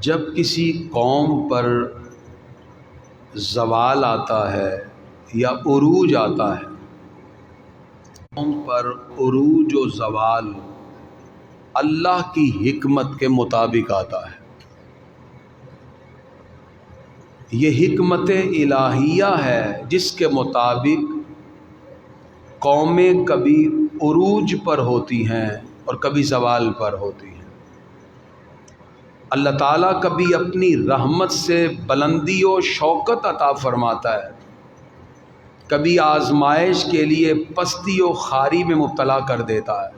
جب کسی قوم پر زوال آتا ہے یا عروج آتا ہے، قوم پر عروج و زوال اللہ کی حکمت کے مطابق آتا ہے۔ یہ حکمت الہیہ ہے جس کے مطابق قومیں کبھی عروج پر ہوتی ہیں اور کبھی زوال پر ہوتی ہیں۔ اللہ تعالیٰ کبھی اپنی رحمت سے بلندی و شوکت عطا فرماتا ہے، کبھی آزمائش کے لیے پستی و خواری میں مبتلا کر دیتا ہے۔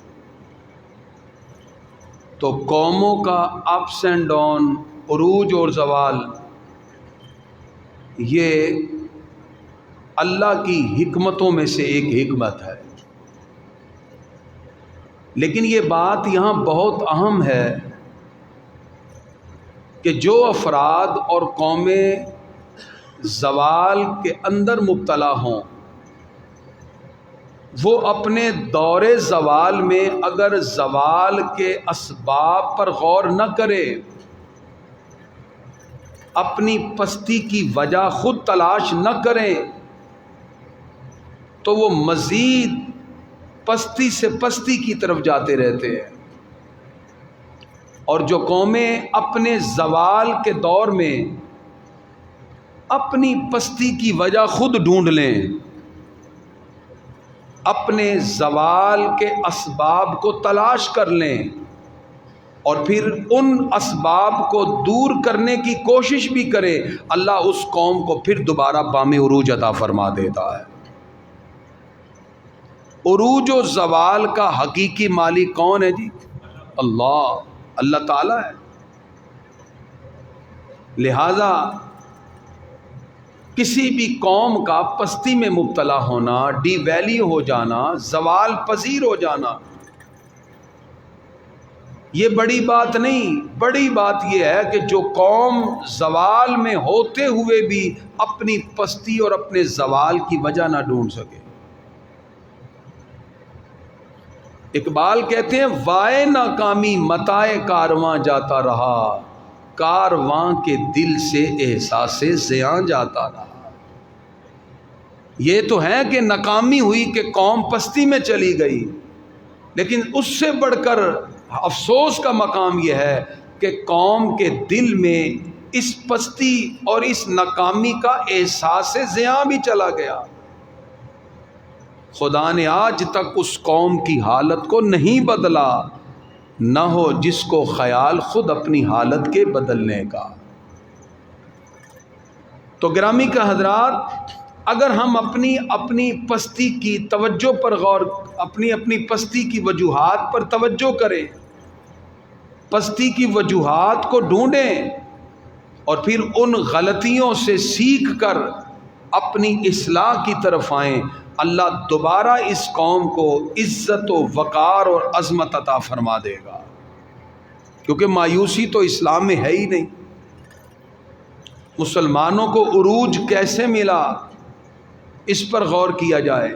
تو قوموں کا اپس اینڈ ڈاؤن، عروج اور زوال، یہ اللہ کی حکمتوں میں سے ایک حکمت ہے۔ لیکن یہ بات یہاں بہت اہم ہے کہ جو افراد اور قومیں زوال کے اندر مبتلا ہوں، وہ اپنے دور زوال میں اگر زوال کے اسباب پر غور نہ کرے، اپنی پستی کی وجہ خود تلاش نہ کریں، تو وہ مزید پستی سے پستی کی طرف جاتے رہتے ہیں۔ اور جو قومیں اپنے زوال کے دور میں اپنی پستی کی وجہ خود ڈھونڈ لیں، اپنے زوال کے اسباب کو تلاش کر لیں اور پھر ان اسباب کو دور کرنے کی کوشش بھی کرے، اللہ اس قوم کو پھر دوبارہ بام عروج عطا فرما دیتا ہے۔ عروج و زوال کا حقیقی مالک کون ہے جی؟ اللہ تعالیٰ ہے۔ لہذا کسی بھی قوم کا پستی میں مبتلا ہونا، ڈی ویلیو ہو جانا، زوال پذیر ہو جانا، یہ بڑی بات نہیں۔ بڑی بات یہ ہے کہ جو قوم زوال میں ہوتے ہوئے بھی اپنی پستی اور اپنے زوال کی وجہ نہ ڈھونڈ سکے۔ اقبال کہتے ہیں، وائے ناکامی متائے کارواں جاتا رہا، کارواں کے دل سے احساس زیاں جاتا رہا۔ یہ تو ہے کہ ناکامی ہوئی کہ قوم پستی میں چلی گئی، لیکن اس سے بڑھ کر افسوس کا مقام یہ ہے کہ قوم کے دل میں اس پستی اور اس ناکامی کا احساس زیاں بھی چلا گیا۔ خدا نے آج تک اس قوم کی حالت کو نہیں بدلا، نہ ہو جس کو خیال خود اپنی حالت کے بدلنے کا۔ تو گرامی کا حضرات، اگر ہم اپنی پستی کی توجہ پر غور، اپنی پستی کی وجوہات پر توجہ کریں، پستی کی وجوہات کو ڈھونڈیں اور پھر ان غلطیوں سے سیکھ کر اپنی اصلاح کی طرف آئیں، اللہ دوبارہ اس قوم کو عزت و وقار اور عظمت عطا فرما دے گا، کیونکہ مایوسی تو اسلام میں ہے ہی نہیں۔ مسلمانوں کو عروج کیسے ملا، اس پر غور کیا جائے،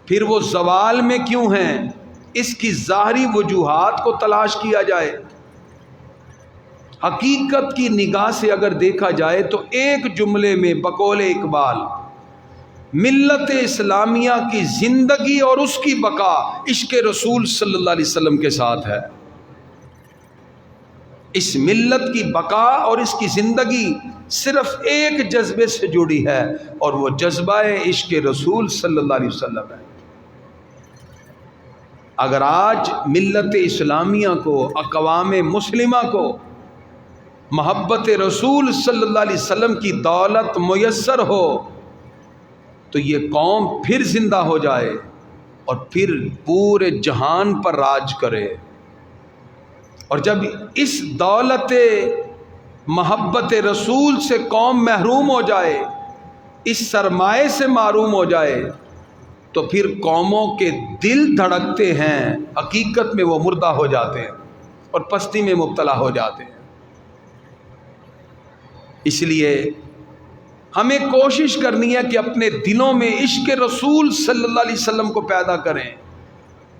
پھر وہ زوال میں کیوں ہیں، اس کی ظاہری وجوہات کو تلاش کیا جائے۔ حقیقت کی نگاہ سے اگر دیکھا جائے تو ایک جملے میں بقول اقبال، ملت اسلامیہ کی زندگی اور اس کی بقا عشق رسول صلی اللہ علیہ وسلم کے ساتھ ہے۔ اس ملت کی بقا اور اس کی زندگی صرف ایک جذبے سے جڑی ہے، اور وہ جذبہ عشق رسول صلی اللہ علیہ وسلم ہے۔ اگر آج ملت اسلامیہ کو، اقوام مسلمہ کو محبت رسول صلی اللہ علیہ وسلم کی دولت میسر ہو تو یہ قوم پھر زندہ ہو جائے اور پھر پورے جہان پر راج کرے۔ اور جب اس دولت محبت رسول سے قوم محروم ہو جائے، اس سرمایے سے محروم ہو جائے، تو پھر قوموں کے دل دھڑکتے ہیں، حقیقت میں وہ مردہ ہو جاتے ہیں اور پستی میں مبتلا ہو جاتے ہیں۔ اس لیے ہمیں کوشش کرنی ہے کہ اپنے دلوں میں عشق رسول صلی اللہ علیہ وسلم کو پیدا کریں،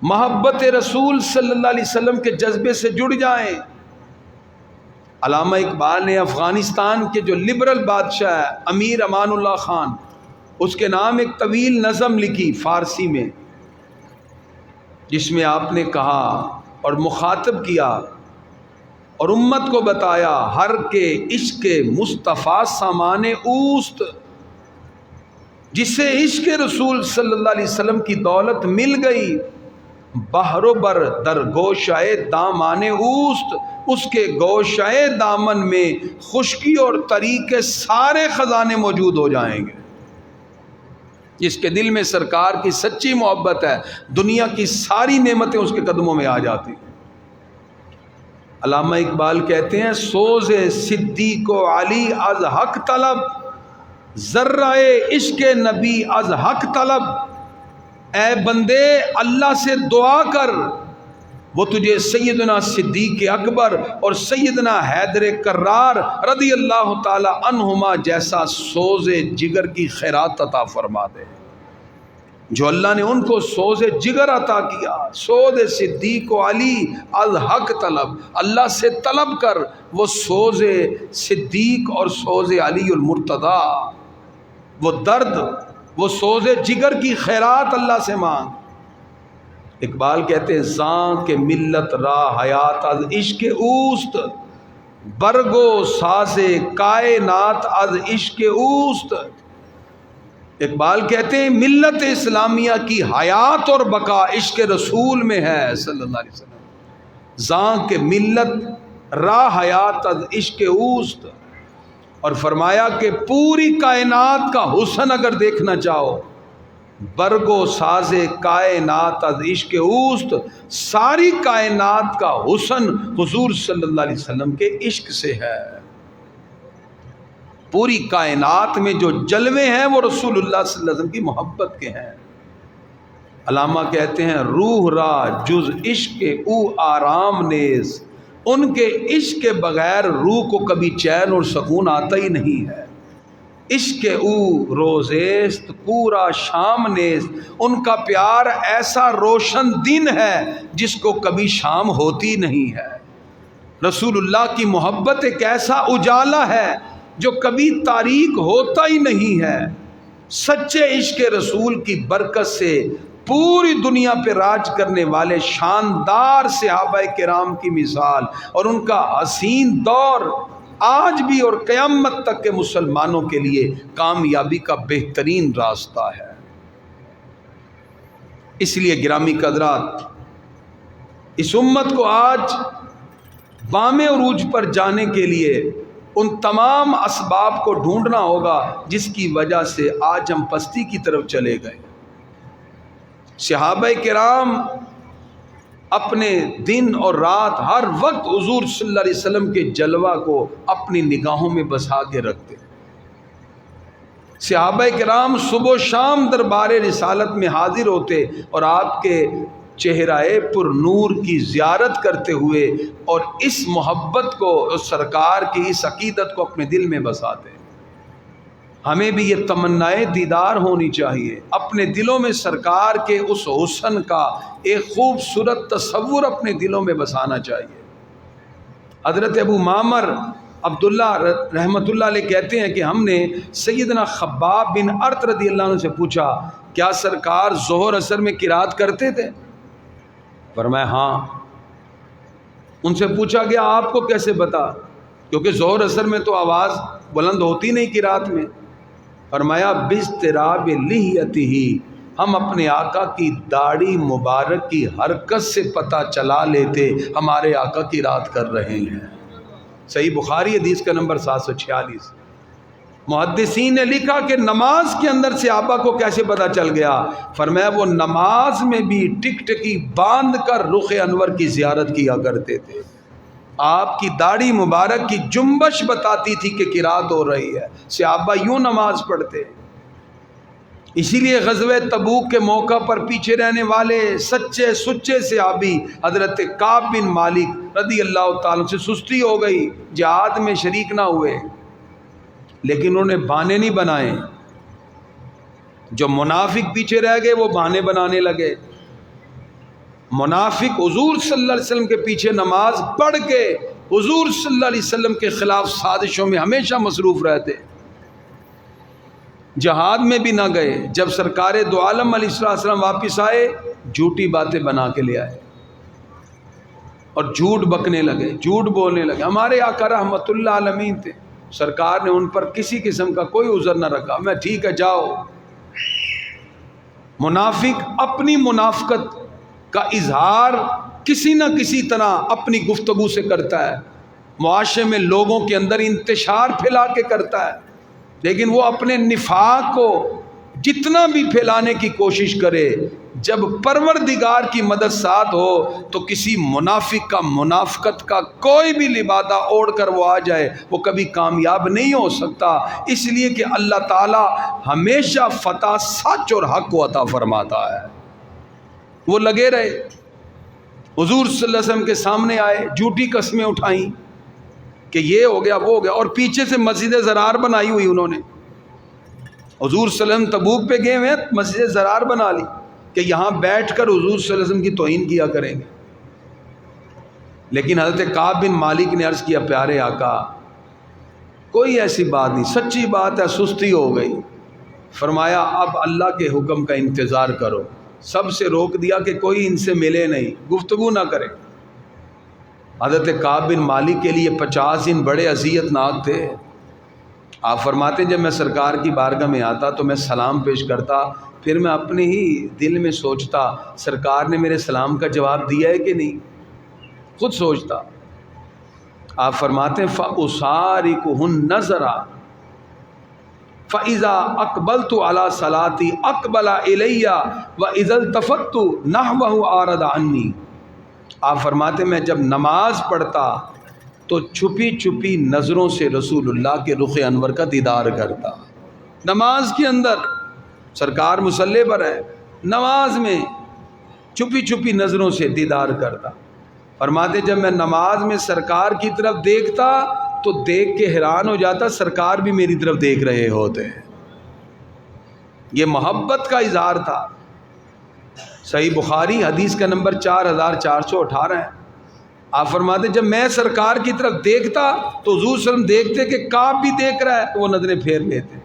محبت رسول صلی اللہ علیہ وسلم کے جذبے سے جڑ جائیں۔ علامہ اقبال نے افغانستان کے جو لبرل بادشاہ ہے امیر امان اللہ خان، اس کے نام ایک طویل نظم لکھی فارسی میں، جس میں آپ نے کہا اور مخاطب کیا اور امت کو بتایا، ہر کے عشق مصطفیٰ سامان اوست، جسے عشق رسول صلی اللہ علیہ وسلم کی دولت مل گئی، بحر و بر در گوشائے دامان اوست، اس کے گوشائے دامن میں خشکی اور تری کے سارے خزانے موجود ہو جائیں گے۔ جس کے دل میں سرکار کی سچی محبت ہے، دنیا کی ساری نعمتیں اس کے قدموں میں آ جاتی ہیں۔ علامہ اقبال کہتے ہیں سوز صدیق و علی از حق طلب، ذرہ عشق نبی از حق طلب، اے بندے اللہ سے دعا کر، وہ تجھے سیدنا صدیق اکبر اور سیدنا حیدر کرار رضی اللہ تعالی عنہما جیسا سوز جگر کی خیرات عطا فرما دے۔ جو اللہ نے ان کو سوز جگر عطا کیا، سوز صدیق و علی از حق طلب، اللہ سے طلب کر وہ سوز صدیق اور سوز علی المرتضی، وہ درد، وہ سوز جگر کی خیرات اللہ سے مانگ۔ اقبال کہتے ہیں زاں کے ملت را حیات از عشق اوست، برگو ساز کائنات از عشق اوست۔ اقبال کہتے ہیں ملت اسلامیہ کی حیات اور بقا عشق رسول میں ہے صلی اللہ علیہ وسلم۔ زاں کے ملت را حیات از عشق اوست، اور فرمایا کہ پوری کائنات کا حسن اگر دیکھنا چاہو، برگو ساز کائنات از عشق اوست، ساری کائنات کا حسن حضور صلی اللہ علیہ وسلم کے عشق سے ہے۔ پوری کائنات میں جو جلوے ہیں وہ رسول اللہ صلی اللہ علیہ وسلم کی محبت کے ہیں۔ علامہ کہتے ہیں روح را جز عشق او آرام نیز، ان کے عشق کے بغیر روح کو کبھی چین اور سکون آتا ہی نہیں ہے۔ عشق او روزیست پورا شام نیز، ان کا پیار ایسا روشن دن ہے جس کو کبھی شام ہوتی نہیں ہے۔ رسول اللہ کی محبت ایک ایسا اجالا ہے جو کبھی تاریک ہوتا ہی نہیں ہے۔ سچے عشق رسول کی برکت سے پوری دنیا پہ راج کرنے والے شاندار صحابہ کرام کی مثال اور ان کا حسین دور آج بھی اور قیامت تک کے مسلمانوں کے لیے کامیابی کا بہترین راستہ ہے۔ اس لیے گرامی قدرات، اس امت کو آج بام عروج پر جانے کے لیے ان تمام اسباب کو ڈھونڈنا ہوگا جس کی وجہ سے آج ہم پستی کی طرف چلے گئے۔ صحابہ کرام اپنے دن اور رات ہر وقت حضور صلی اللہ علیہ وسلم کے جلوہ کو اپنی نگاہوں میں بسا کے رکھتے۔ صحابہ کرام صبح و شام دربار رسالت میں حاضر ہوتے اور آپ کے چہرہ پر نور کی زیارت کرتے ہوئے اور اس محبت کو، اس سرکار کی اس عقیدت کو اپنے دل میں بساتے۔ ہمیں بھی یہ تمنائے دیدار ہونی چاہیے، اپنے دلوں میں سرکار کے اس حسن کا ایک خوبصورت تصور اپنے دلوں میں بسانا چاہیے۔ حضرت ابو معمر عبداللہ رحمۃ اللہ علیہ کہتے ہیں کہ ہم نے سیدنا خباب بن ارت رضی اللہ عنہ سے پوچھا کیا سرکار ظہر اثر میں قرات کرتے تھے؟ فرمایا ہاں۔ ان سے پوچھا گیا آپ کو کیسے پتا؟ کیونکہ ظہر اثر میں تو آواز بلند ہوتی نہیں قرات میں۔ فرمایا باضطراب لحیتہ، ہم اپنے آقا کی داڑھی مبارک کی حرکت سے پتہ چلا لیتے ہمارے آقا قرات کر رہے ہیں۔ صحیح بخاری حدیث کا نمبر 746۔ محدثین نے لکھا کہ نماز کے اندر صحابہ کو کیسے پتہ چل گیا؟ فرمایا وہ نماز میں بھی ٹک ٹکی باندھ کر رخ انور کی زیارت کیا کرتے تھے۔ آپ کی داڑھی مبارک کی جنبش بتاتی تھی کہ قرات ہو رہی ہے، صحابہ یوں نماز پڑھتے۔ اسی لیے غزوہ تبوک کے موقع پر پیچھے رہنے والے سچے سچے صحابی حضرت کعب بن مالک رضی اللہ تعالیٰ سے سستی ہو گئی، جہاد میں شریک نہ ہوئے، لیکن انہوں نے بہانے نہیں بنائے۔ جو منافق پیچھے رہ گئے وہ بہانے بنانے لگے۔ منافق حضور صلی اللہ علیہ وسلم کے پیچھے نماز پڑھ کے حضور صلی اللہ علیہ وسلم کے خلاف سازشوں میں ہمیشہ مصروف رہتے، جہاد میں بھی نہ گئے۔ جب سرکار دو عالم علیہ السلام واپس آئے، جھوٹی باتیں بنا کے لے آئے اور جھوٹ بکنے لگے، جھوٹ بولنے لگے۔ ہمارے آقا رحمت اللہ عالمین تھے، سرکار نے ان پر کسی قسم کا کوئی عذر نہ رکھا، میں ٹھیک ہے جاؤ۔ منافق اپنی منافقت کا اظہار کسی نہ کسی طرح اپنی گفتگو سے کرتا ہے، معاشرے میں لوگوں کے اندر انتشار پھیلا کے کرتا ہے، لیکن وہ اپنے نفاق کو جتنا بھی پھیلانے کی کوشش کرے، جب پروردگار کی مدد ساتھ ہو تو کسی منافق کا منافقت کا کوئی بھی لبادہ اوڑھ کر وہ آ جائے، وہ کبھی کامیاب نہیں ہو سکتا، اس لیے کہ اللہ تعالی ہمیشہ فتح سچ اور حق کو عطا فرماتا ہے۔ وہ لگے رہے، حضور صلی اللہ علیہ وسلم کے سامنے آئے، جھوٹی قسمیں اٹھائیں کہ یہ ہو گیا وہ ہو گیا، اور پیچھے سے مسجد زرار بنائی ہوئی انہوں نے۔ حضور صلی اللہ علیہ وسلم تبوک پہ گئے ہوئے، مسجد زرار بنا لی کہ یہاں بیٹھ کر حضور صلی اللہ علیہ وسلم کی توہین کیا کریں گے۔ لیکن حضرت کعب بن مالک نے عرض کیا، پیارے آقا کوئی ایسی بات نہیں، سچی بات ہے، سستی ہو گئی۔ فرمایا اب اللہ کے حکم کا انتظار کرو۔ سب سے روک دیا کہ کوئی ان سے ملے نہیں، گفتگو نہ کرے۔ حضرت کعب بن مالک کے لیے 50 دن بڑے اذیت ناک تھے۔ آپ فرماتے جب میں سرکار کی بارگاہ میں آتا تو میں سلام پیش کرتا، پھر میں اپنے ہی دل میں سوچتا سرکار نے میرے سلام کا جواب دیا ہے کہ نہیں، خود سوچتا۔ آپ فرماتے ہیں فَأُصَارِكُهُ النَّظَرَ فَإِذَا أَقْبَلْتُ عَلَى صَلَاتِي أَقْبَلَ إِلَيَّ وَإِذَا الْتَفَتْتُ نَحْوَهُ أَعْرَضَ عَنِّي۔ آپ فرماتے میں جب نماز پڑھتا تو چھپی چھپی نظروں سے رسول اللہ کے رخ انور کا دیدار کرتا۔ نماز کے اندر سرکار مصلی پر ہے، نماز میں چھپی چھپی نظروں سے دیدار کرتا۔ فرماتے جب میں نماز میں سرکار کی طرف دیکھتا تو دیکھ کے حیران ہو جاتا، سرکار بھی میری طرف دیکھ رہے ہوتے ہیں۔ یہ محبت کا اظہار تھا۔ صحیح بخاری حدیث کا نمبر 4418 ہے۔ آپ فرماتے جب میں سرکار کی طرف دیکھتا تو حضور صلی اللہ علیہ وسلم دیکھتے کہ کعب بھی دیکھ رہا ہے تو وہ نظریں پھیر لیتے۔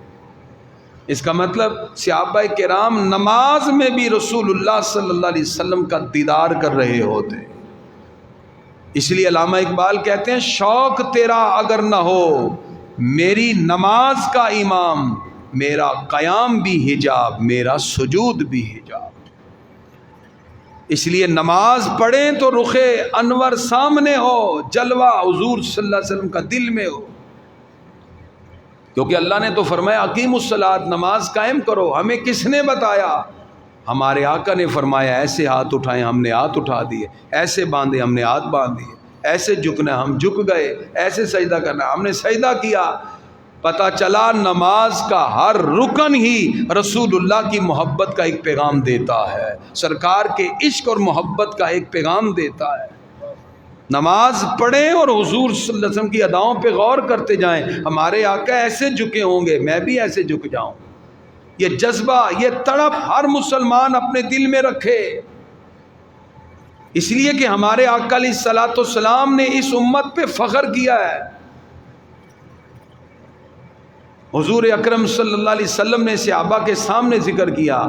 اس کا مطلب صحابہ کرام نماز میں بھی رسول اللہ صلی اللہ علیہ وسلم کا دیدار کر رہے ہوتے۔ اس لیے علامہ اقبال کہتے ہیں شوق تیرا اگر نہ ہو میری نماز کا امام، میرا قیام بھی حجاب، میرا سجود بھی حجاب۔ اس لیے نماز پڑھیں تو رخ انور سامنے ہو، جلوہ حضور صلی اللہ علیہ وسلم کا دل میں ہو، کیونکہ اللہ نے تو فرمایا اقیموا الصلاۃ، نماز قائم کرو۔ ہمیں کس نے بتایا؟ ہمارے آقا نے فرمایا ایسے ہاتھ اٹھائیں، ہم نے ہاتھ اٹھا دیے، ایسے باندھے ہم نے ہاتھ باندھ دیے، ایسے جھکنا ہم جھک گئے، ایسے سجدہ کرنا ہم نے سجدہ کیا۔ پتہ چلا نماز کا ہر رکن ہی رسول اللہ کی محبت کا ایک پیغام دیتا ہے، سرکار کے عشق اور محبت کا ایک پیغام دیتا ہے۔ نماز پڑھیں اور حضور صلی اللہ علیہ وسلم کی اداؤں پہ غور کرتے جائیں۔ ہمارے آقا ایسے جھکے ہوں گے، میں بھی ایسے جھک جاؤں۔ یہ جذبہ، یہ تڑپ ہر مسلمان اپنے دل میں رکھے، اس لیے کہ ہمارے آقا علیہ الصلوۃ والسلام نے اس امت پہ فخر کیا ہے۔ حضور اکرم صلی اللہ علیہ وسلم نے صحابہ کے سامنے ذکر کیا،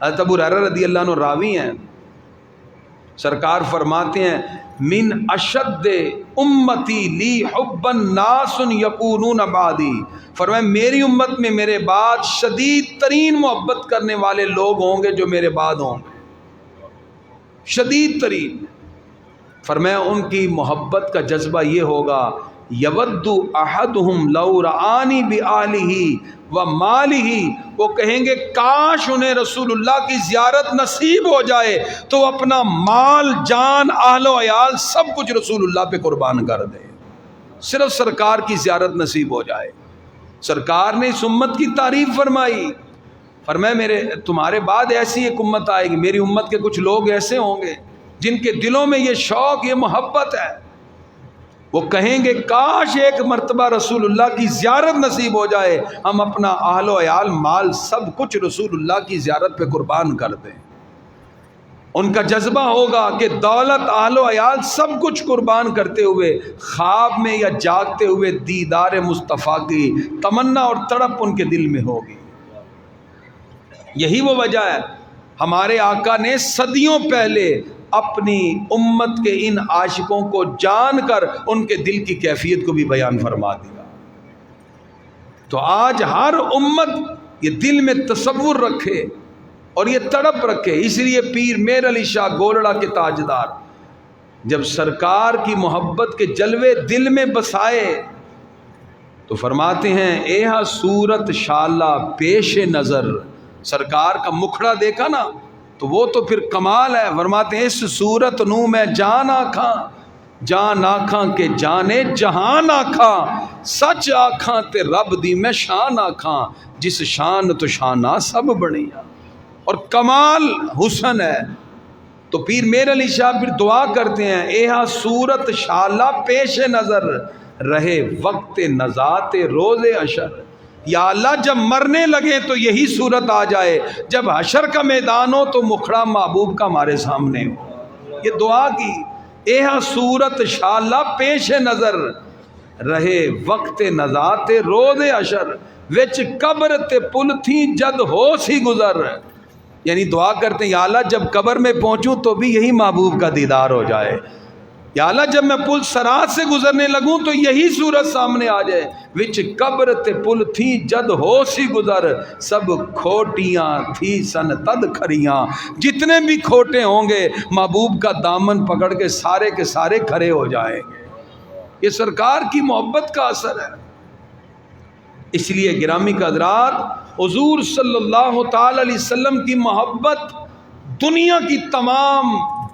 حضرت ابو ہریرہ رضی اللہ عنہ راوی ہیں، سرکار فرماتے ہیں من اشد امتی لی حبا ناس یکونون بعدی، فرمایا میری امت میں میرے بعد شدید ترین محبت کرنے والے لوگ ہوں گے جو میرے بعد ہوں گے، شدید ترین۔ فرمایا ان کی محبت کا جذبہ یہ ہوگا یود احدہم لو رآنی بآلہ و مالہ، وہ کہیں گے کاش انہیں رسول اللہ کی زیارت نصیب ہو جائے تو وہ اپنا مال، جان، اہل و عیال سب کچھ رسول اللہ پہ قربان کر دے، صرف سرکار کی زیارت نصیب ہو جائے۔ سرکار نے اس امت کی تعریف فرمائی، فرمایا تمہارے بعد ایسی ایک امت آئے گی، میری امت کے کچھ لوگ ایسے ہوں گے جن کے دلوں میں یہ شوق، یہ محبت ہے، وہ کہیں گے کاش ایک مرتبہ رسول اللہ کی زیارت نصیب ہو جائے، ہم اپنا اہل و عیال، مال، سب کچھ رسول اللہ کی زیارت پہ قربان کر دیں۔ ان کا جذبہ ہوگا کہ دولت، اہل و عیال سب کچھ قربان کرتے ہوئے خواب میں یا جاگتے ہوئے دیدار مصطفیٰ کی تمنا اور تڑپ ان کے دل میں ہوگی۔ یہی وہ وجہ ہے ہمارے آقا نے صدیوں پہلے اپنی امت کے ان عاشقوں کو جان کر ان کے دل کی کیفیت کو بھی بیان فرما دیا۔ تو آج ہر امت یہ دل میں تصور رکھے اور یہ تڑپ رکھے۔ اس لیے پیر میر علی شاہ گولڑا کے تاجدار جب سرکار کی محبت کے جلوے دل میں بسائے تو فرماتے ہیں ایہا صورت شالہ پیش نظر، سرکار کا مکھڑا دیکھا نا تو وہ تو پھر کمال ہے۔ فرماتے ہیں اس صورت نو میں جان آکھاں، جان آکھاں کے جانے جہان آکھاں، سچ آکھاں تے رب دی میں شان آکھاں، جس شان تو شانہ سب بڑیاں، اور کمال حسن ہے۔ تو پیر میر علی شاہ پھر دعا کرتے ہیں ایہا صورت شالہ پیش نظر، رہے وقت نزات روز حشر۔ یا اللہ جب مرنے لگے تو یہی صورت آ جائے، جب حشر کا میدان ہو تو مکھڑا محبوب کا ہمارے سامنے ہو۔ یہ دعا کی ایہا صورت شالہ پیش نظر، رہے وقت نزات روز حشر، وچ قبر تے پل تھی جد ہو سی گزر۔ یعنی دعا کرتے ہیں یا اللہ جب قبر میں پہنچوں تو بھی یہی محبوب کا دیدار ہو جائے، یا اللہ جب میں پل صراط سے گزرنے لگوں تو یہی صورت سامنے آ جائے، وچ قبر تے پل تھی جد ہو سی گزر، سب کھوٹیاں تھی سن تد کھریاں۔ جتنے بھی کھوٹے ہوں گے محبوب کا دامن پکڑ کے سارے کھڑے ہو جائیں گے۔ یہ سرکار کی محبت کا اثر ہے۔ اس لیے گرامی کا حضرات، حضور صلی اللہ تعالی علیہ وسلم کی محبت دنیا کی تمام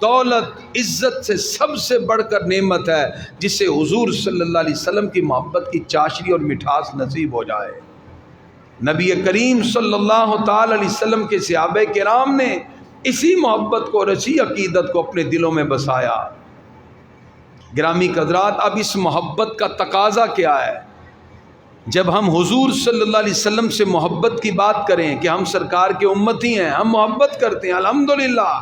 دولت عزت سے سب سے بڑھ کر نعمت ہے، جسے حضور صلی اللہ علیہ وسلم کی محبت کی چاشنی اور مٹھاس نصیب ہو جائے۔ نبی کریم صلی اللہ تعالی علیہ وسلم کے صحابہ کرام نے اسی محبت کو اور اسی عقیدت کو اپنے دلوں میں بسایا۔ گرامی حضرات، اب اس محبت کا تقاضا کیا ہے؟ جب ہم حضور صلی اللہ علیہ وسلم سے محبت کی بات کریں کہ ہم سرکار کے امتی ہیں، ہم محبت کرتے ہیں الحمدللہ،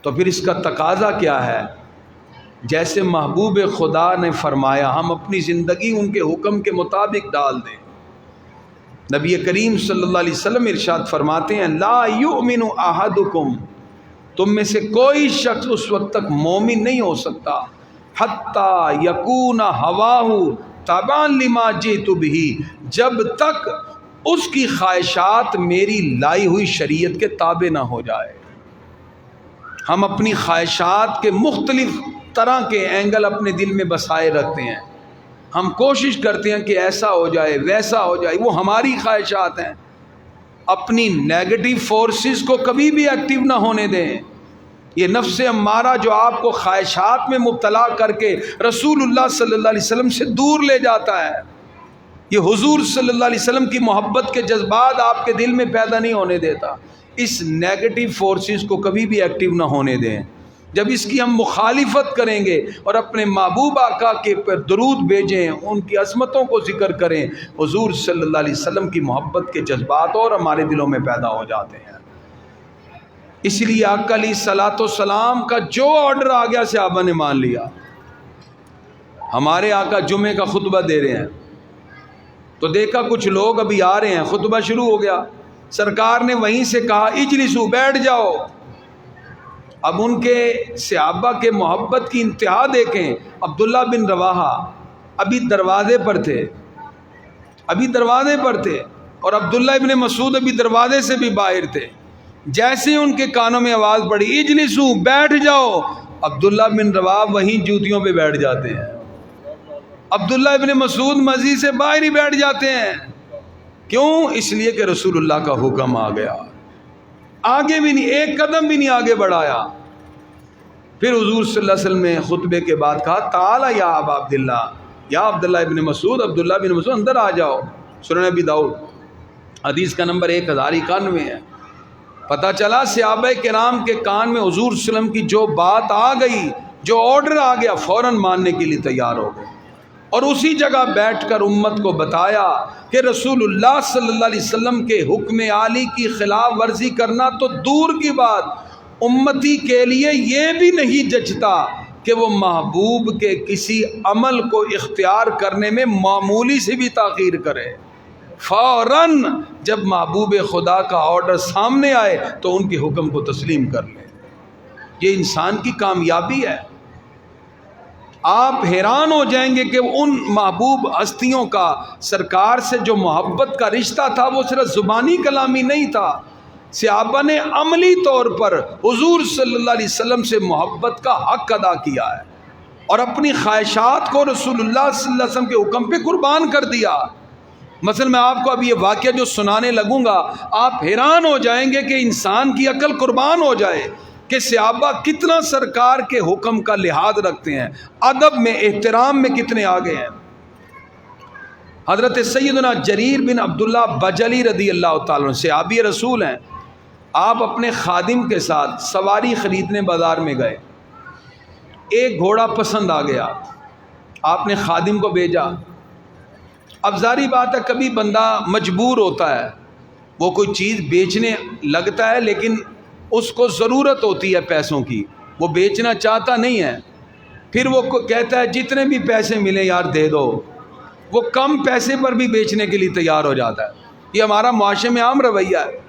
تو پھر اس کا تقاضا کیا ہے؟ جیسے محبوب خدا نے فرمایا ہم اپنی زندگی ان کے حکم کے مطابق ڈال دیں۔ نبی کریم صلی اللہ علیہ وسلم ارشاد فرماتے ہیں لا یؤمن احدکم، تم میں سے کوئی شخص اس وقت تک مومن نہیں ہو سکتا حتی یکون ہواہ تابعا لما جئت بہ، جب تک اس کی خواہشات میری لائی ہوئی شریعت کے تابع نہ ہو جائے۔ ہم اپنی خواہشات کے مختلف طرح کے اینگل اپنے دل میں بسائے رکھتے ہیں، ہم کوشش کرتے ہیں کہ ایسا ہو جائے ویسا ہو جائے، وہ ہماری خواہشات ہیں۔ اپنی نیگیٹو فورسز کو کبھی بھی ایکٹیو نہ ہونے دیں۔ یہ نفس امارہ جو آپ کو خواہشات میں مبتلا کر کے رسول اللہ صلی اللہ علیہ وسلم سے دور لے جاتا ہے، یہ حضور صلی اللہ علیہ وسلم کی محبت کے جذبات آپ کے دل میں پیدا نہیں ہونے دیتا۔ اس نیگیٹو فورسز کو کبھی بھی ایکٹیو نہ ہونے دیں۔ جب اس کی ہم مخالفت کریں گے اور اپنے محبوب آقا کے پر درود بھیجیں، ان کی عظمتوں کو ذکر کریں، حضور صلی اللہ علیہ وسلم کی محبت کے جذبات اور ہمارے دلوں میں پیدا ہو جاتے ہیں۔ اس لیے آقا علیہ الصلوۃ والسلام کا جو آرڈر آ گیا صحابہ نے مان لیا۔ ہمارے آقا جمعے کا خطبہ دے رہے ہیں تو دیکھا کچھ لوگ ابھی آ رہے ہیں، خطبہ شروع ہو گیا، سرکار نے وہیں سے کہا اجلسو، بیٹھ جاؤ۔ اب ان کے صحابہ کے محبت کی انتہا دیکھیں۔ عبداللہ بن رواحہ ابھی دروازے پر تھے، اور عبداللہ ابن مسعود ابھی دروازے سے بھی باہر تھے۔ جیسے ان کے کانوں میں آواز پڑی اجلسو، بیٹھ جاؤ، عبداللہ بن رواحہ وہیں جوتیوں پہ بیٹھ جاتے ہیں۔ عبداللہ ابن مسعود مسجد سے باہر ہی بیٹھ جاتے ہیں۔ کیوں؟ اس لیے کہ رسول اللہ کا حکم آ گیا، آگے بھی نہیں، ایک قدم بھی نہیں آگے بڑھایا۔ پھر حضور صلی اللہ علیہ وسلم نے خطبے کے بعد کہا تعالی یا ابا عبداللہ، یا عبداللہ ابن مسعود، عبداللہ بن مسعود اندر آ جاؤ۔ سنن ابی داؤد حدیث کا نمبر 1091 ہے۔ پتہ چلا صحابہ کرام کے کان میں حضور صلی اللہ علیہ وسلم کی جو بات آ گئی، جو آرڈر آ گیا، فوراً ماننے کے لیے تیار ہو گئے، اور اسی جگہ بیٹھ کر امت کو بتایا کہ رسول اللہ صلی اللہ علیہ وسلم کے حکم عالی کی خلاف ورزی کرنا تو دور کی بات، امتی کے لیے یہ بھی نہیں جچتا کہ وہ محبوب کے کسی عمل کو اختیار کرنے میں معمولی سے بھی تاخیر کرے، فوراً جب محبوب خدا کا آرڈر سامنے آئے تو ان کے حکم کو تسلیم کر لیں۔ یہ انسان کی کامیابی ہے۔ آپ حیران ہو جائیں گے کہ ان محبوب ہستیوں کا سرکار سے جو محبت کا رشتہ تھا وہ صرف زبانی کلامی نہیں تھا، صحابہ نے عملی طور پر حضور صلی اللہ علیہ وسلم سے محبت کا حق ادا کیا ہے اور اپنی خواہشات کو رسول اللہ صلی اللہ علیہ وسلم کے حکم پہ قربان کر دیا۔ مثلا میں آپ کو اب یہ واقعہ جو سنانے لگوں گا آپ حیران ہو جائیں گے کہ انسان کی عقل قربان ہو جائے کہ صحابہ کتنا سرکار کے حکم کا لحاظ رکھتے ہیں، ادب میں، احترام میں کتنے آگے ہیں۔ حضرت سیدنا جریر بن عبداللہ بجلی رضی اللہ تعالیٰ عنہ صحابی رسول ہیں، آپ اپنے خادم کے ساتھ سواری خریدنے بازار میں گئے، ایک گھوڑا پسند آ گیا، آپ نے خادم کو بھیجا۔ اب ظاہری بات ہے کبھی بندہ مجبور ہوتا ہے، وہ کوئی چیز بیچنے لگتا ہے لیکن اس کو ضرورت ہوتی ہے پیسوں کی، وہ بیچنا چاہتا نہیں ہے، پھر وہ کہتا ہے جتنے بھی پیسے ملیں یار دے دو، وہ کم پیسے پر بھی بیچنے کے لیے تیار ہو جاتا ہے۔ یہ ہمارا معاشرے میں عام رویہ ہے۔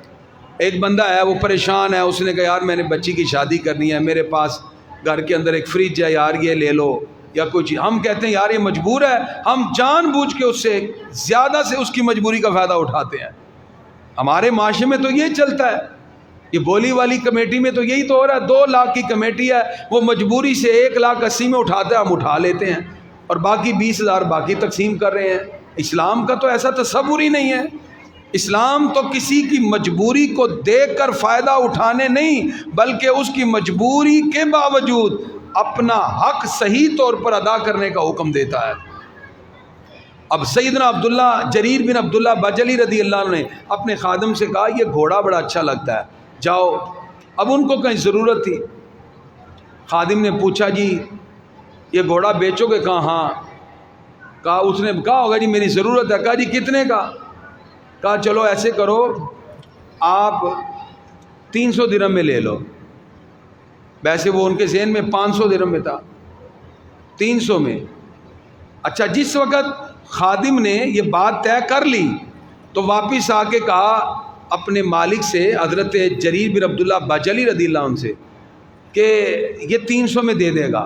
ایک بندہ ہے وہ پریشان ہے، اس نے کہا یار میں نے بچی کی شادی کرنی ہے، میرے پاس گھر کے اندر ایک فریج ہے یار یہ لے لو یا کوئی چیز، ہم کہتے ہیں یار یہ مجبور ہے، ہم جان بوجھ کے اس سے زیادہ سے اس کی مجبوری کا فائدہ اٹھاتے ہیں۔ ہمارے معاشرے میں تو یہ چلتا ہے، یہ بولی والی کمیٹی میں تو یہی تو ہو رہا ہے، 2 لاکھ کی کمیٹی ہے، وہ مجبوری سے 1,80,000 میں اٹھاتے ہیں، ہم اٹھا لیتے ہیں اور باقی 20,000 باقی تقسیم کر رہے ہیں۔ اسلام کا تو ایسا تصور ہی نہیں ہے۔ اسلام تو کسی کی مجبوری کو دیکھ کر فائدہ اٹھانے نہیں بلکہ اس کی مجبوری کے باوجود اپنا حق صحیح طور پر ادا کرنے کا حکم دیتا ہے۔ اب سیدنا جریر بن عبداللہ بجلی رضی اللہ عنہ نے اپنے خادم سے کہا یہ گھوڑا بڑا اچھا لگتا ہے، جاؤ۔ اب ان کو کہیں ضرورت تھی، خادم نے پوچھا جی یہ گھوڑا بیچو گے؟ کہا ہاں۔ کہا اس نے کہا ہوگا جی میری ضرورت ہے۔ کہا جی کتنے کا؟ کہا چلو ایسے کرو آپ 300 درہم میں لے لو۔ ویسے وہ ان کے ذہن میں 500 درہم میں تھا، 300 میں۔ اچھا جس وقت خادم نے یہ بات طے کر لی تو واپس آ کے کہا اپنے مالک سے، حضرت جریر بن عبداللہ بجلی رضی اللہ عنہ سے، کہ یہ 300 میں دے دے گا،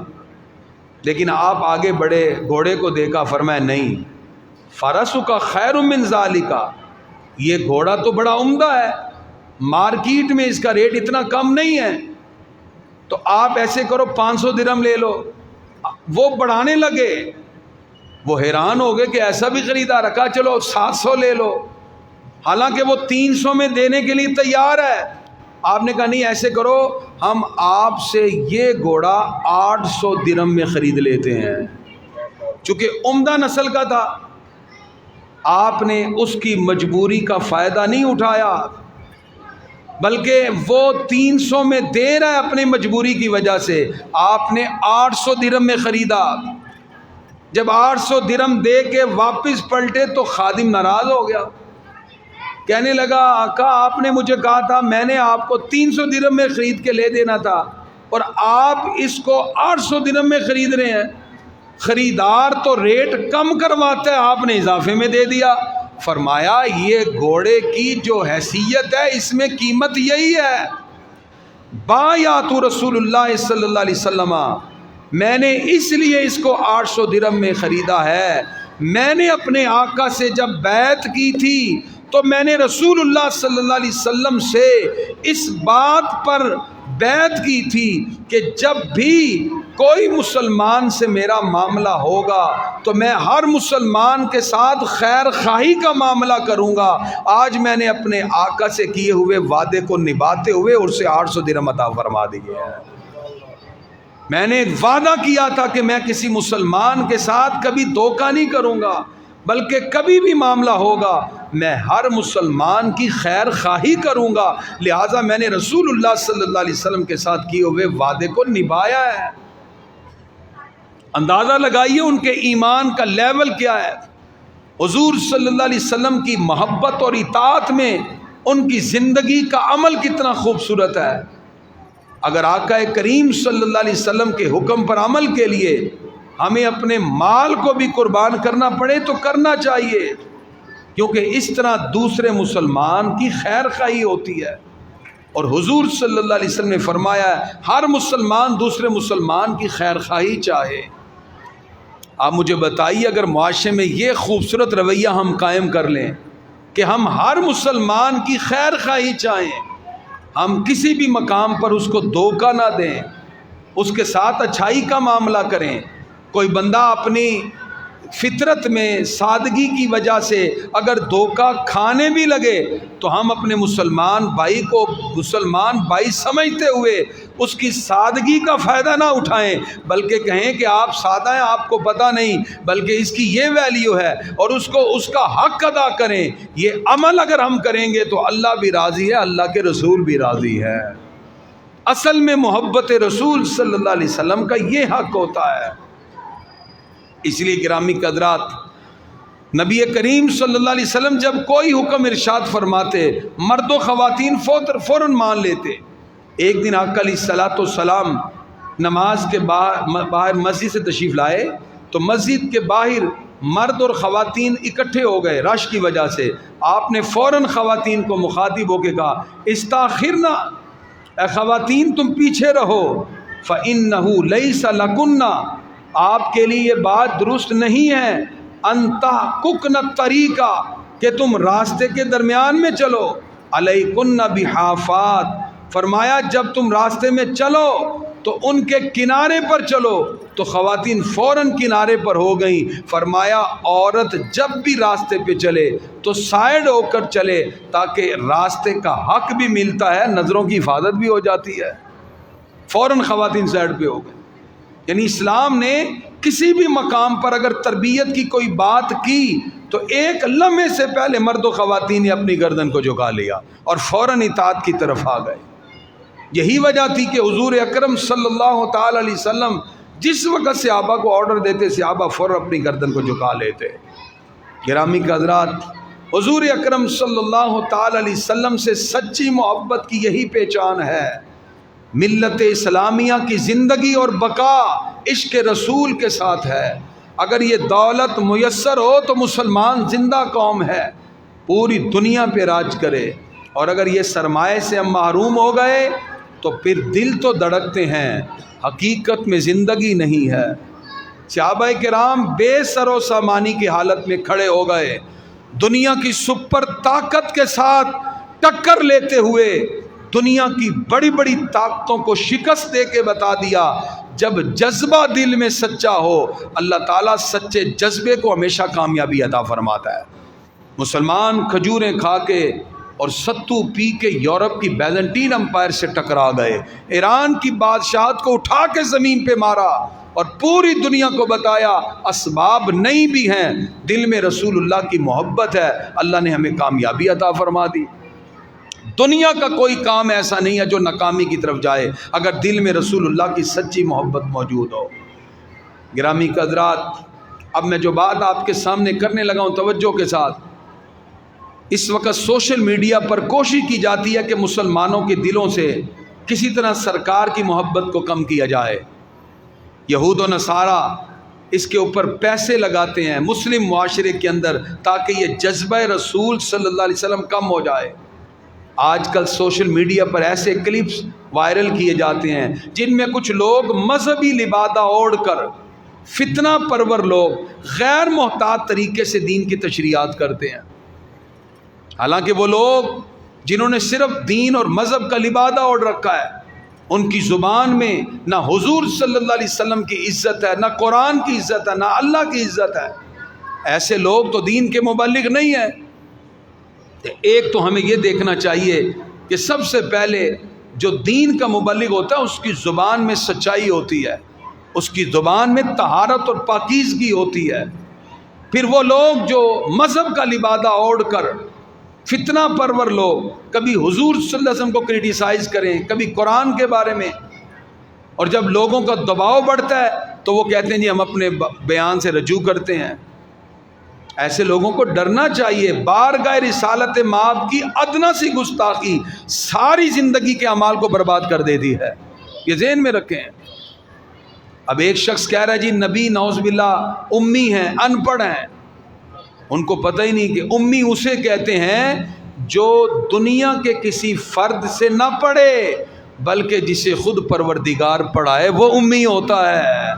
لیکن آپ آگے بڑھے، گھوڑے کو دیکھا، فرمایا نہیں، فرسک خیر من ذالک، یہ گھوڑا تو بڑا عمدہ ہے، مارکیٹ میں اس کا ریٹ اتنا کم نہیں ہے، تو آپ ایسے کرو 500 درہم لے لو۔ وہ بڑھانے لگے، وہ حیران ہو گئے کہ ایسا بھی خریدا، رکھا چلو 700 لے لو، حالانکہ وہ 300 میں دینے کے لیے تیار ہے۔ آپ نے کہا نہیں ایسے کرو، ہم آپ سے یہ گھوڑا 800 درہم میں خرید لیتے ہیں، چونکہ عمدہ نسل کا تھا۔ آپ نے اس کی مجبوری کا فائدہ نہیں اٹھایا بلکہ وہ 300 میں دے رہا ہے اپنی مجبوری کی وجہ سے، آپ نے 800 درہم میں خریدا۔ جب 800 درہم دے کے واپس پلٹے تو خادم ناراض ہو گیا، کہنے لگا آقا آپ نے مجھے کہا تھا میں نے آپ کو 300 درہم میں خرید کے لے دینا تھا اور آپ اس کو 800 درہم میں خرید رہے ہیں۔ خریدار تو ریٹ کم کرواتا ہے، آپ نے اضافے میں دے دیا۔ فرمایا یہ گھوڑے کی جو حیثیت ہے اس میں قیمت یہی ہے۔ بایعت رسول اللہ صلی اللہ علیہ وسلم، میں نے اس لیے اس کو 800 درہم میں خریدا ہے، میں نے اپنے آقا سے جب بیعت کی تھی تو میں نے رسول اللہ صلی اللہ علیہ وسلم سے اس بات پر بیعت کی تھی کہ جب بھی کوئی مسلمان سے میرا معاملہ ہوگا تو میں ہر مسلمان کے ساتھ خیر خواہی کا معاملہ کروں گا۔ آج میں نے اپنے آقا سے کیے ہوئے وعدے کو نبھاتے ہوئے اس سے 800 درہم عطا فرما دیے ہیں۔ میں نے وعدہ کیا تھا کہ میں کسی مسلمان کے ساتھ کبھی دھوکہ نہیں کروں گا، بلکہ کبھی بھی معاملہ ہوگا میں ہر مسلمان کی خیر خواہی کروں گا، لہٰذا میں نے رسول اللہ صلی اللہ علیہ وسلم کے ساتھ کیے ہوئے وعدے کو نبھایا ہے۔ اندازہ لگائیے ان کے ایمان کا لیول کیا ہے، حضور صلی اللہ علیہ وسلم کی محبت اور اطاعت میں ان کی زندگی کا عمل کتنا خوبصورت ہے۔ اگر آقا کریم صلی اللہ علیہ وسلم کے حکم پر عمل کے لیے ہمیں اپنے مال کو بھی قربان کرنا پڑے تو کرنا چاہیے، کیونکہ اس طرح دوسرے مسلمان کی خیر خواہی ہوتی ہے۔ اور حضور صلی اللہ علیہ وسلم نے فرمایا ہے ہر مسلمان دوسرے مسلمان کی خیر خواہی چاہے۔ آپ مجھے بتائیے اگر معاشرے میں یہ خوبصورت رویہ ہم قائم کر لیں کہ ہم ہر مسلمان کی خیر خواہی چاہیں، ہم کسی بھی مقام پر اس کو دھوکہ نہ دیں، اس کے ساتھ اچھائی کا معاملہ کریں، کوئی بندہ اپنی فطرت میں سادگی کی وجہ سے اگر دھوکہ کھانے بھی لگے تو ہم اپنے مسلمان بھائی کو مسلمان بھائی سمجھتے ہوئے اس کی سادگی کا فائدہ نہ اٹھائیں، بلکہ کہیں کہ آپ سادہ ہیں، آپ کو پتہ نہیں، بلکہ اس کی یہ ویلیو ہے اور اس کا حق ادا کریں۔ یہ عمل اگر ہم کریں گے تو اللہ بھی راضی ہے، اللہ کے رسول بھی راضی ہے۔ اصل میں محبت رسول صلی اللہ علیہ وسلم کا یہ حق ہوتا ہے۔ اس لیے گرامی قدرات، نبی کریم صلی اللہ علیہ وسلم جب کوئی حکم ارشاد فرماتے مرد و خواتین فوراً مان لیتے۔ ایک دن آقا علیہ الصلوۃ والسلام نماز کے باہر مسجد سے تشریف لائے تو مسجد کے باہر مرد اور خواتین اکٹھے ہو گئے رش کی وجہ سے۔ آپ نے فوراً خواتین کو مخاطب ہو کے کہا استاخرنا، اے خواتین تم پیچھے رہو، فإنہ لیس لکن، آپ کے لیے یہ بات درست نہیں ہے، انتہ ککن طریقہ، کہ تم راستے کے درمیان میں چلو، علیکن بحافات، فرمایا جب تم راستے میں چلو تو ان کے کنارے پر چلو، تو خواتین فوراً کنارے پر ہو گئیں۔ فرمایا عورت جب بھی راستے پہ چلے تو سائیڈ ہو کر چلے تاکہ راستے کا حق بھی ملتا ہے، نظروں کی حفاظت بھی ہو جاتی ہے۔ فوراً خواتین سائیڈ پہ ہو گئے۔ یعنی اسلام نے کسی بھی مقام پر اگر تربیت کی کوئی بات کی تو ایک لمحے سے پہلے مرد و خواتین نے اپنی گردن کو جھکا لیا اور فوراً اطاعت کی طرف آ گئے۔ یہی وجہ تھی کہ حضور اکرم صلی اللہ تعالی علیہ وسلم جس وقت صحابہ کو آرڈر دیتے صحابہ فوراً اپنی گردن کو جھکا لیتے۔ گرامی حضرات، حضور اکرم صلی اللہ تعالی علیہ وسلم سے سچی محبت کی یہی پہچان ہے۔ ملت اسلامیہ کی زندگی اور بقا عشق رسول کے ساتھ ہے۔ اگر یہ دولت میسر ہو تو مسلمان زندہ قوم ہے، پوری دنیا پہ راج کرے، اور اگر یہ سرمایہ سے ہم محروم ہو گئے تو پھر دل تو دھڑکتے ہیں، حقیقت میں زندگی نہیں ہے۔ صحابہ کرام بے سر و سامانی کی حالت میں کھڑے ہو گئے، دنیا کی سپر طاقت کے ساتھ ٹکر لیتے ہوئے دنیا کی بڑی بڑی طاقتوں کو شکست دے کے بتا دیا جب جذبہ دل میں سچا ہو اللہ تعالیٰ سچے جذبے کو ہمیشہ کامیابی عطا فرماتا ہے۔ مسلمان کھجوریں کھا کے اور ستو پی کے یورپ کی بیزنٹین امپائر سے ٹکرا گئے، ایران کی بادشاہت کو اٹھا کے زمین پہ مارا اور پوری دنیا کو بتایا اسباب نہیں بھی ہیں، دل میں رسول اللہ کی محبت ہے، اللہ نے ہمیں کامیابی عطا فرما دی۔ دنیا کا کوئی کام ایسا نہیں ہے جو ناکامی کی طرف جائے اگر دل میں رسول اللہ کی سچی محبت موجود ہو۔ گرامی حضرات، اب میں جو بات آپ کے سامنے کرنے لگا ہوں توجہ کے ساتھ، اس وقت سوشل میڈیا پر کوشش کی جاتی ہے کہ مسلمانوں کے دلوں سے کسی طرح سرکار کی محبت کو کم کیا جائے۔ یہود و نصارہ اس کے اوپر پیسے لگاتے ہیں مسلم معاشرے کے اندر تاکہ یہ جذبہ رسول صلی اللہ علیہ وسلم کم ہو جائے۔ آج کل سوشل میڈیا پر ایسے کلپس وائرل کیے جاتے ہیں جن میں کچھ لوگ مذہبی لبادہ اوڑھ کر فتنہ پرور لوگ غیر محتاط طریقے سے دین کی تشریحات کرتے ہیں، حالانکہ وہ لوگ جنہوں نے صرف دین اور مذہب کا لبادہ اوڑھ رکھا ہے ان کی زبان میں نہ حضور صلی اللہ علیہ وسلم کی عزت ہے، نہ قرآن کی عزت ہے، نہ اللہ کی عزت ہے۔ ایسے لوگ تو دین کے مبلغ نہیں ہیں۔ ایک تو ہمیں یہ دیکھنا چاہیے کہ سب سے پہلے جو دین کا مبلغ ہوتا ہے اس کی زبان میں سچائی ہوتی ہے، اس کی زبان میں طہارت اور پاکیزگی ہوتی ہے۔ پھر وہ لوگ جو مذہب کا لبادہ اوڑھ کر فتنہ پرور لوگ کبھی حضور صلی اللہ علیہ وسلم کو کرٹیسائز کریں، کبھی قرآن کے بارے میں، اور جب لوگوں کا دباؤ بڑھتا ہے تو وہ کہتے ہیں جی ہم اپنے بیان سے رجوع کرتے ہیں۔ ایسے لوگوں کو ڈرنا چاہیے، بارگاہ رسالت مآب کی ادنا سی گستاخی ساری زندگی کے اعمال کو برباد کر دیتی ہے۔ یہ ذہن میں رکھیں۔ اب ایک شخص کہہ رہا ہے جی نبی نعوذ باللہ امی ہیں، ان پڑھ ہیں، ان کو پتہ ہی نہیں کہ امی اسے کہتے ہیں جو دنیا کے کسی فرد سے نہ پڑھے بلکہ جسے خود پروردگار پڑھائے وہ امی ہوتا ہے۔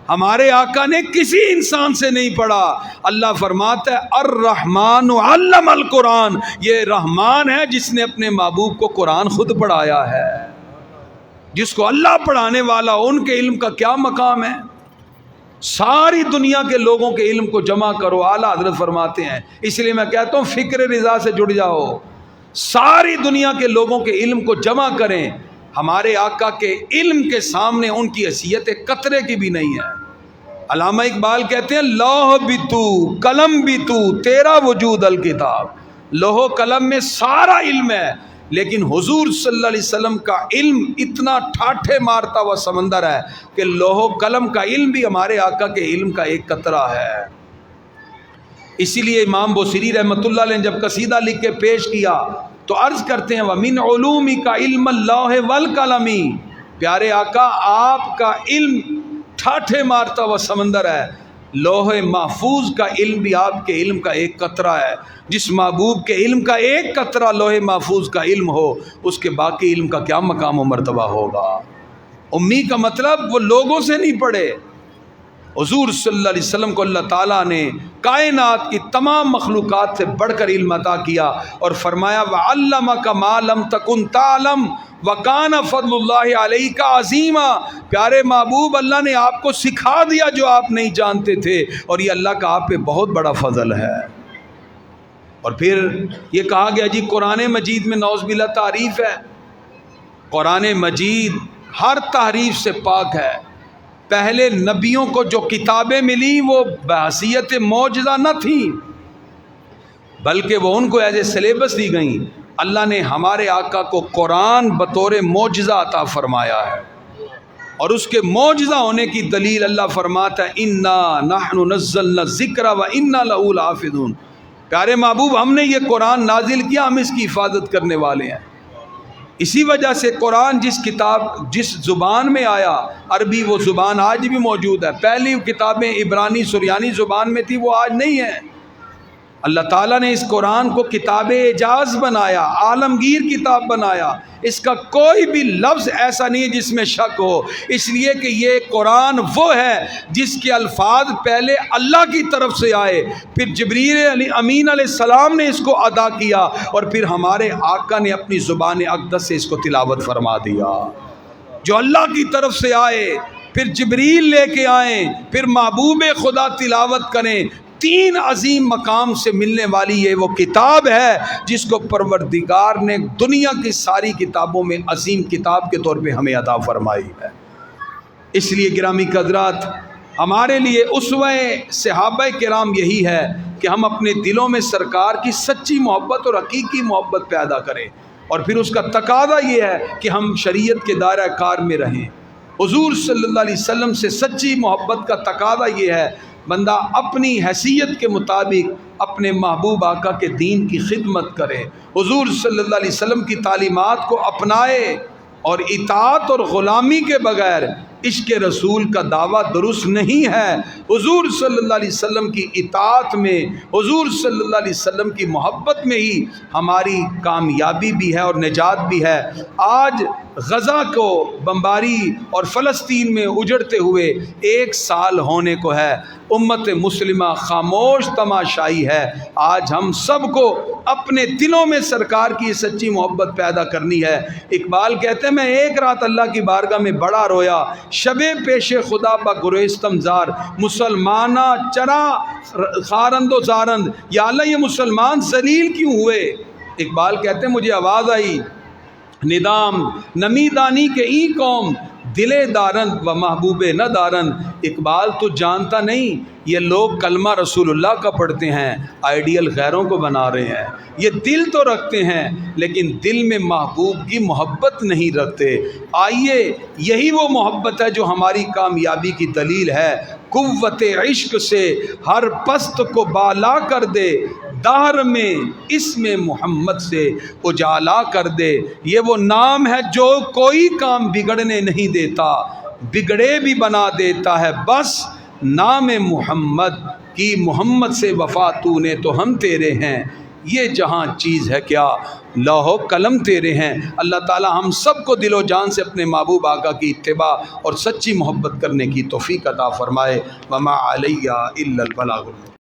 ہمارے آقا نے کسی انسان سے نہیں پڑھا۔ اللہ فرماتا ہے الرحمن علم القرآن، یہ رحمان ہے جس نے اپنے محبوب کو قرآن خود پڑھایا ہے۔ جس کو اللہ پڑھانے والا، ان کے علم کا کیا مقام ہے؟ ساری دنیا کے لوگوں کے علم کو جمع کرو، اعلیٰ حضرت فرماتے ہیں۔ اس لیے میں کہتا ہوں فکر رضا سے جڑ جاؤ، ساری دنیا کے لوگوں کے علم کو جمع کریں، ہمارے آقا کے علم کے سامنے ان کی حیثیت ایک قطرے کی بھی نہیں ہے۔ علامہ اقبال کہتے ہیں لوح بھی تو قلم بھی تو تیرا وجود الکتاب، لوح و قلم میں سارا علم ہے، لیکن حضور صلی اللہ علیہ وسلم کا علم اتنا ٹھاٹھے مارتا ہوا سمندر ہے کہ لوح و قلم کا علم بھی ہمارے آقا کے علم کا ایک قطرہ ہے۔ اسی لیے امام بوصیری رحمۃ اللہ علیہ نے جب قصیدہ لکھ کے پیش کیا تو عرض کرتے ہیں وَمِنْ عُلُومِكَ عِلْمَ اللَّهِ وَالْقَلَمِ، پیارے آقا آپ کا علم ٹھاٹھے مارتا ہوا سمندر ہے، لوح محفوظ کا علم بھی آپ کے علم کا ایک قطرہ ہے۔ جس محبوب کے علم کا ایک قطرہ لوح محفوظ کا علم ہو، اس کے باقی علم کا کیا مقام و مرتبہ ہوگا؟ امی کا مطلب وہ لوگوں سے نہیں پڑھے۔ حضور صلی اللہ علیہ وسلم کو اللہ تعالیٰ نے کائنات کی تمام مخلوقات سے بڑھ کر علم عطا کیا اور فرمایا وَعَلَّمَكَ مَا لَمْ تَكُنْ تَعْلَمْ وَكَانَ فَضْلُ اللَّهِ عَلَيْكَ عَظِيمًا، پیارے محبوب اللہ نے آپ کو سکھا دیا جو آپ نہیں جانتے تھے، اور یہ اللہ کا آپ پہ بہت بڑا فضل ہے۔ اور پھر یہ کہا گیا جی قرآن مجید میں نعوذ باللہ تعریف ہے، قرآن مجید ہر تحریف سے پاک ہے۔ پہلے نبیوں کو جو کتابیں ملی وہ بحیثیت معجزہ نہ تھیں، بلکہ وہ ان کو ایز اے سلیبس دی گئیں۔ اللہ نے ہمارے آقا کو قرآن بطور معجزہ عطا فرمایا ہے، اور اس کے معجزہ ہونے کی دلیل اللہ فرماتا ہے اِنَّا نَحْنُ نَزَّلْنَا الذِّكْرَ وَإِنَّا لَهُ لَحَافِظُونَ، پیارے محبوب ہم نے یہ قرآن نازل کیا، ہم اس کی حفاظت کرنے والے ہیں۔ اسی وجہ سے قرآن جس زبان میں آیا، عربی وہ زبان آج بھی موجود ہے، پہلی کتابیں عبرانی سریانی زبان میں تھی، وہ آج نہیں ہے۔ اللہ تعالیٰ نے اس قرآن کو کتاب اعجاز بنایا، عالمگیر کتاب بنایا، اس کا کوئی بھی لفظ ایسا نہیں ہے جس میں شک ہو، اس لیے کہ یہ قرآن وہ ہے جس کے الفاظ پہلے اللہ کی طرف سے آئے، پھر جبریل امین علیہ السلام نے اس کو ادا کیا، اور پھر ہمارے آقا نے اپنی زبان اقدس سے اس کو تلاوت فرما دیا۔ جو اللہ کی طرف سے آئے، پھر جبریل لے کے آئیں، پھر محبوب خدا تلاوت کریں، تین عظیم مقام سے ملنے والی یہ وہ کتاب ہے جس کو پروردگار نے دنیا کی ساری کتابوں میں عظیم کتاب کے طور پہ ہمیں عطا فرمائی ہے۔ اس لیے گرامی حضرات، ہمارے لیے اسوہ صحابہ کرام یہی ہے کہ ہم اپنے دلوں میں سرکار کی سچی محبت اور حقیقی محبت پیدا کریں، اور پھر اس کا تقاضا یہ ہے کہ ہم شریعت کے دائرہ کار میں رہیں۔ حضور صلی اللہ علیہ وسلم سے سچی محبت کا تقاضا یہ ہے بندہ اپنی حیثیت کے مطابق اپنے محبوب آقا کے دین کی خدمت کرے، حضور صلی اللہ علیہ وسلم کی تعلیمات کو اپنائے، اور اطاعت اور غلامی کے بغیر عشق رسول کا دعویٰ درست نہیں ہے۔ حضور صلی اللہ علیہ وسلم کی اطاعت میں، حضور صلی اللہ علیہ وسلم کی محبت میں ہی ہماری کامیابی بھی ہے اور نجات بھی ہے۔ آج غزہ کو بمباری اور فلسطین میں اجڑتے ہوئے 1 سال ہونے کو ہے، امت مسلمہ خاموش تماشائی ہے۔ آج ہم سب کو اپنے دلوں میں سرکار کی سچی محبت پیدا کرنی ہے۔ اقبال کہتے ہیں میں ایک رات اللہ کی بارگاہ میں بڑا رویا، شب پیش خدا با گریستم زار، مسلمانہ چرا خارند و زارند، یا اللہ یہ مسلمان ذلیل کیوں ہوئے؟ اقبال کہتے ہیں مجھے آواز آئی ندام نمیدانی کے ای قوم دلے دارند و محبوب نہ دارند۔ اقبال تو جانتا نہیں یہ لوگ کلمہ رسول اللہ کا پڑھتے ہیں، آئیڈیل غیروں کو بنا رہے ہیں، یہ دل تو رکھتے ہیں لیکن دل میں محبوب کی محبت نہیں رکھتے۔ آئیے یہی وہ محبت ہے جو ہماری کامیابی کی دلیل ہے۔ قوت عشق سے ہر پست کو بالا کر دے، دہر میں اسم محمد سے اجالا کر دے۔ یہ وہ نام ہے جو کوئی کام بگڑنے نہیں دیتا، بگڑے بھی بنا دیتا ہے۔ بس نام محمد کی، محمد سے وفا تو نے تو ہم تیرے ہیں، یہ جہاں چیز ہے کیا لوح و قلم تیرے ہیں۔ اللہ تعالی ہم سب کو دل و جان سے اپنے محبوب آقا کی اتباع اور سچی محبت کرنے کی توفیق عطا فرمائے۔ وما علیہ الا البلاغ۔